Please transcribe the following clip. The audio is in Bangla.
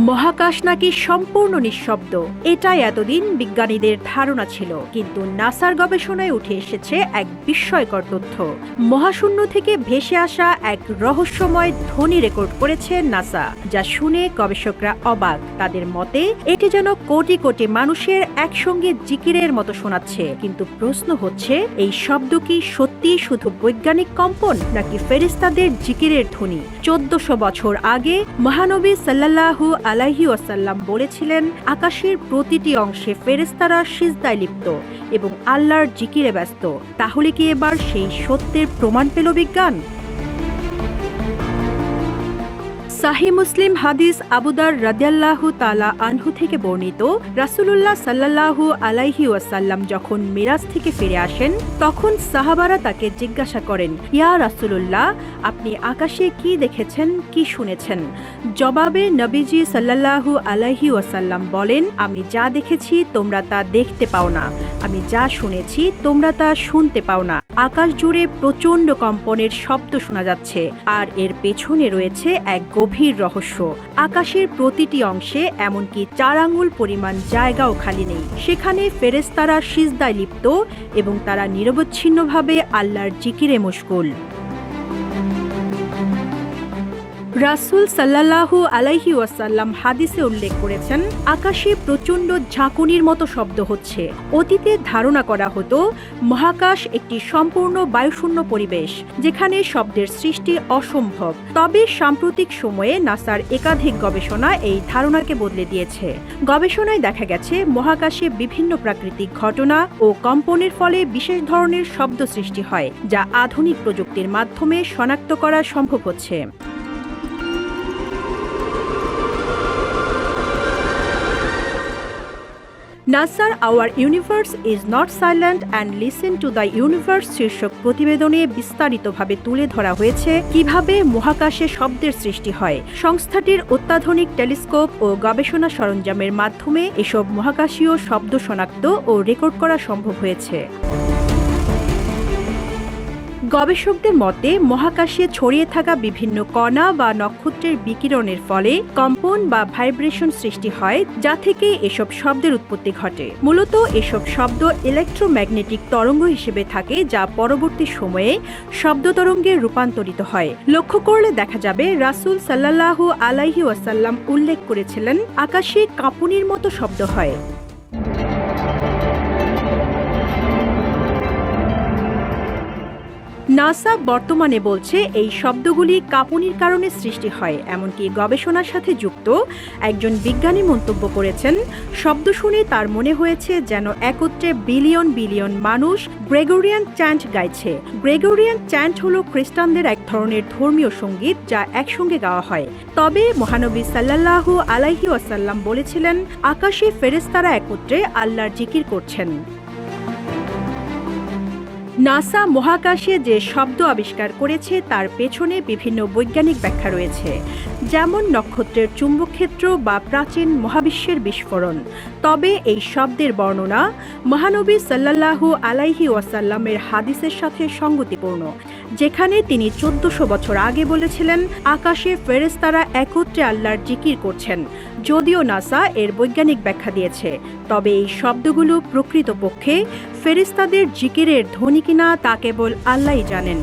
মহাকাশ নাকি সম্পূর্ণ নিঃশব্দ, এটাই এতদিন বিজ্ঞানীদের ধারণা ছিল। কিন্তু নাসার গবেষণায় উঠে এসেছে এক বিস্ময়কর তথ্য। মহাশূন্য থেকে ভেসে আসা এক রহস্যময় ধ্বনি রেকর্ড করেছে নাসা, যা শুনে গবেষকরা অবাক। তাদের মতে এটি যেন কোটি কোটি মানুষের একসঙ্গে জিকিরের মতো শোনাচ্ছে। কিন্তু প্রশ্ন হচ্ছে, এই শব্দ কি সত্যি শুধু বৈজ্ঞানিক কম্পন, নাকি ফেরেশতাদের জিকিরের ধ্বনি? 1400 বছর আগে মহানবী সাল্লাল্লাহু আলাইহি ওয়াসাল্লাম বলেছিলেন, আকাশের প্রতিটি অংশে ফেরেশতারা সিজদায় লিপ্ত এবং আল্লাহর জিকিরে ব্যস্ত। তাহলে কি এবার সেই সত্যের প্রমাণ পেল বিজ্ঞান? সাহিহ মুসলিম হাদিস আবু দার রাদিয়াল্লাহু তাআলা আনহু থেকে বর্ণিত, রাসূলুল্লাহ সাল্লাল্লাহু আলাইহি ওয়াসাল্লাম যখন মিরাজ থেকে ফিরে আসেন, তখন সাহাবারা তাকে জিজ্ঞাসা করেন, ইয়া রাসূলুল্লাহ, আপনি আকাশে কি দেখেছেন, কি শুনেছেন? জবাবে নবীজি সাল্লাল্লাহু আলাইহি ওয়াসাল্লাম বলেন, আমি যা দেখেছি তোমরা তা দেখতে পাও না, আমি যা শুনেছি তোমরা তা শুনতে পাও না। আকাশ জুড়ে প্রচণ্ড কম্পনের শব্দ শোনা যাচ্ছে, আর এর পেছনে রয়েছে এক গভীর রহস্য। আকাশের প্রতিটি অংশে এমনকি 4 আঙ্গুল পরিমাণ জায়গাও খালি নেই। সেখানে ফেরেশতারা সিজদায় লিপ্ত এবং তারা নিরবচ্ছিন্নভাবে আল্লাহর জিকিরে মশগুল। রাসূল সাল্লাল্লাহু আলাইহি ওয়াসাল্লাম হাদিসে উল্লেখ করেছেন, আকাশে প্রচণ্ড ঝাঁকুনির মতো শব্দ হচ্ছে। অতীতে ধারণা করা হতো মহাকাশ একটি সম্পূর্ণ বায়ুশূন্য পরিবেশ, যেখানে শব্দের সৃষ্টি অসম্ভব। তবে সাম্প্রতিক সময়ে নাসার একাধিক গবেষণা এই ধারণাকে বদলে দিয়েছে। গবেষণায় দেখা গেছে, মহাকাশে বিভিন্ন প্রাকৃতিক ঘটনা ও কম্পনের ফলে বিশেষ ধরনের শব্দ সৃষ্টি হয়, যা আধুনিক প্রযুক্তির মাধ্যমে শনাক্ত করা সম্ভব হচ্ছে। নাসার hour universe is not silent and listen to the universe শীর্ষক প্রতিবেদনে বিস্তারিতভাবে তুলে ধরা হয়েছে কিভাবে মহাকাশে শব্দের সৃষ্টি হয়। সংস্থাটির অত্যাধুনিক টেলিস্কোপ ও গবেষণা সরঞ্জামের মাধ্যমে এসব মহাকাশীয় শব্দ শনাক্ত ও রেকর্ড করা সম্ভব হয়েছে। গবেষকদের মতে, মহাকাশে ছড়িয়ে থাকা বিভিন্ন কণা বা নক্ষত্রের বিকিরণের ফলে কম্পন বা ভাইব্রেশন সৃষ্টি হয়, যা থেকে এসব শব্দের উৎপত্তি ঘটে। মূলত এসব শব্দ ইলেকট্রোম্যাগনেটিক তরঙ্গ হিসেবে থাকে, যা পরবর্তী সময়ে শব্দ তরঙ্গে রূপান্তরিত হয়। লক্ষ্য করলে দেখা যাবে, রাসূল সাল্লাল্লাহু আলাইহি ওয়াসাল্লাম উল্লেখ করেছিলেন, আকাশে কাঁপুনির মতো শব্দ হয়। নাসা বর্তমানে বলছে, এই শব্দগুলি কাঁপুনির কারণে সৃষ্টি হয়। এমনকি গবেষণার সাথে যুক্ত একজন বিজ্ঞানী মন্তব্য করেছেন, শব্দ শুনে তার মনে হয়েছে যেন একত্রে বিলিয়ন বিলিয়ন মানুষ গ্রেগরিয়ান চ্যান্ট গাইছে। গ্রেগরিয়ান চ্যান্ট হলো খ্রিস্টানদের এক ধরনের ধর্মীয় সঙ্গীত, যা একসঙ্গে গাওয়া হয়। তবে মহানবী সাল্লাল্লাহু আলাইহি ওয়াসাল্লাম বলেছিলেন, আকাশে ফেরেশতারা একত্রে আল্লাহর জিকির করছেন। নাসা মহাকাশে যে শব্দ আবিষ্কার করেছে তার পেছনে বিভিন্ন বৈজ্ঞানিক ব্যাখ্যা রয়েছে, যেমন নক্ষত্রের চুম্বকক্ষেত্র বা প্রাচীন মহাবিশ্বের বিস্ফোরণ। তবে এই শব্দের বর্ণনা মহানবী সাল্লাল্লাহু আলাইহি ওয়াসাল্লামের হাদিসের সাথে সঙ্গতিপূর্ণ, যেখানে তিনি 1400 বছর আগে বলেছিলেন, আকাশে ফেরেশতারা একত্রে আল্লাহর জিকির করছেন। যদিও নাসা এর বৈজ্ঞানিক ব্যাখ্যা দিয়েছে, তবে এই শব্দগুলো প্রকৃতপক্ষে ফেরেশতাদের জিকিরের ধ্বনি কিনা তা কেবল আল্লাহই জানেন।